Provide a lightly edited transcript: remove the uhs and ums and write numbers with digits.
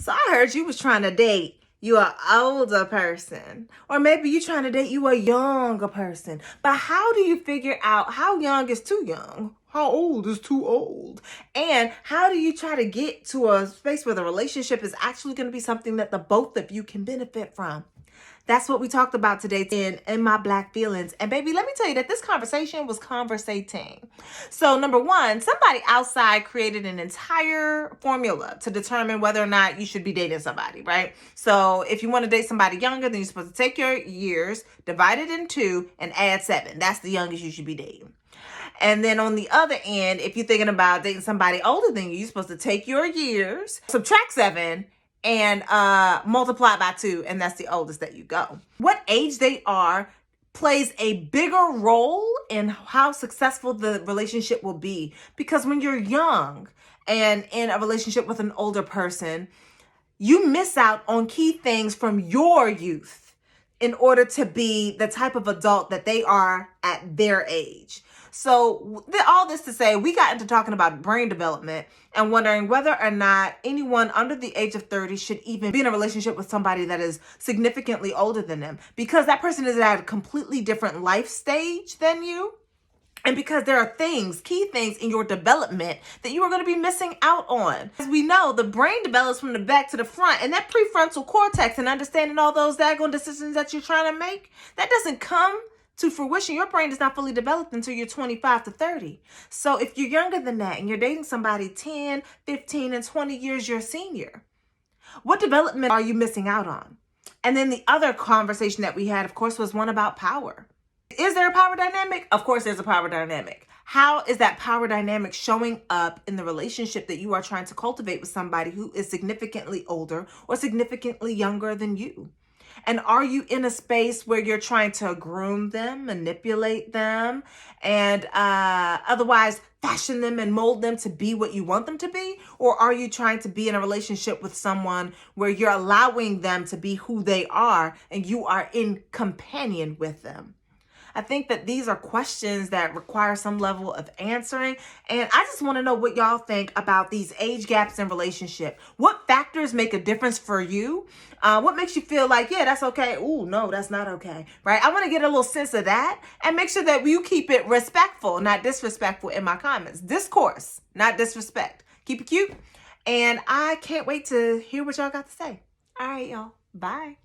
So I heard you was trying to date you an older person, or maybe you trying to date you a younger person. But how do you figure out how young is too young? How old is too old? And how do you try to get to a space where the relationship is actually going to be something that the both of you can benefit from? That's what we talked about today in my Black feelings. And baby, let me tell you that this conversation was conversating. So number one, somebody outside created an entire formula to determine whether or not you should be dating somebody, right? So if you want to date somebody younger, then you're supposed to take your years, divide it in two, and add 7. That's the youngest you should be dating. And then on the other end, if you're thinking about dating somebody older than you, you're supposed to take your years, subtract 7, and multiply by 2, and that's the oldest that you go. What age they are plays a bigger role in how successful the relationship will be. Because when you're young and in a relationship with an older person, you miss out on key things from your youth in order to be the type of adult that they are at their age. So all this to say, we got into talking about brain development and wondering whether or not anyone under the age of 30 should even be in a relationship with somebody that is significantly older than them, because that person is at a completely different life stage than you. And because there are key things in your development that you are going to be missing out on. As we know, the brain develops from the back to the front, and that prefrontal cortex and understanding all those daggone decisions that you're trying to make, that doesn't come to fruition. Your brain is not fully developed until you're 25 to 30. So if you're younger than that and you're dating somebody 10, 15, and 20 years your senior, what development are you missing out on? And then the other conversation that we had, of course, was one about power. Is there a power dynamic? Of course there's a power dynamic. How is that power dynamic showing up in the relationship that you are trying to cultivate with somebody who is significantly older or significantly younger than you? And are you in a space where you're trying to groom them, manipulate them, and otherwise fashion them and mold them to be what you want them to be? Or are you trying to be in a relationship with someone where you're allowing them to be who they are and you are in companion with them? I think that these are questions that require some level of answering. And I just want to know what y'all think about these age gaps in relationship. What factors make a difference for you? What makes you feel like, yeah, that's okay. Ooh, no, that's not okay. Right? I want to get a little sense of that and make sure that you keep it respectful, not disrespectful in my comments. Discourse, not disrespect. Keep it cute. And I can't wait to hear what y'all got to say. All right, y'all. Bye.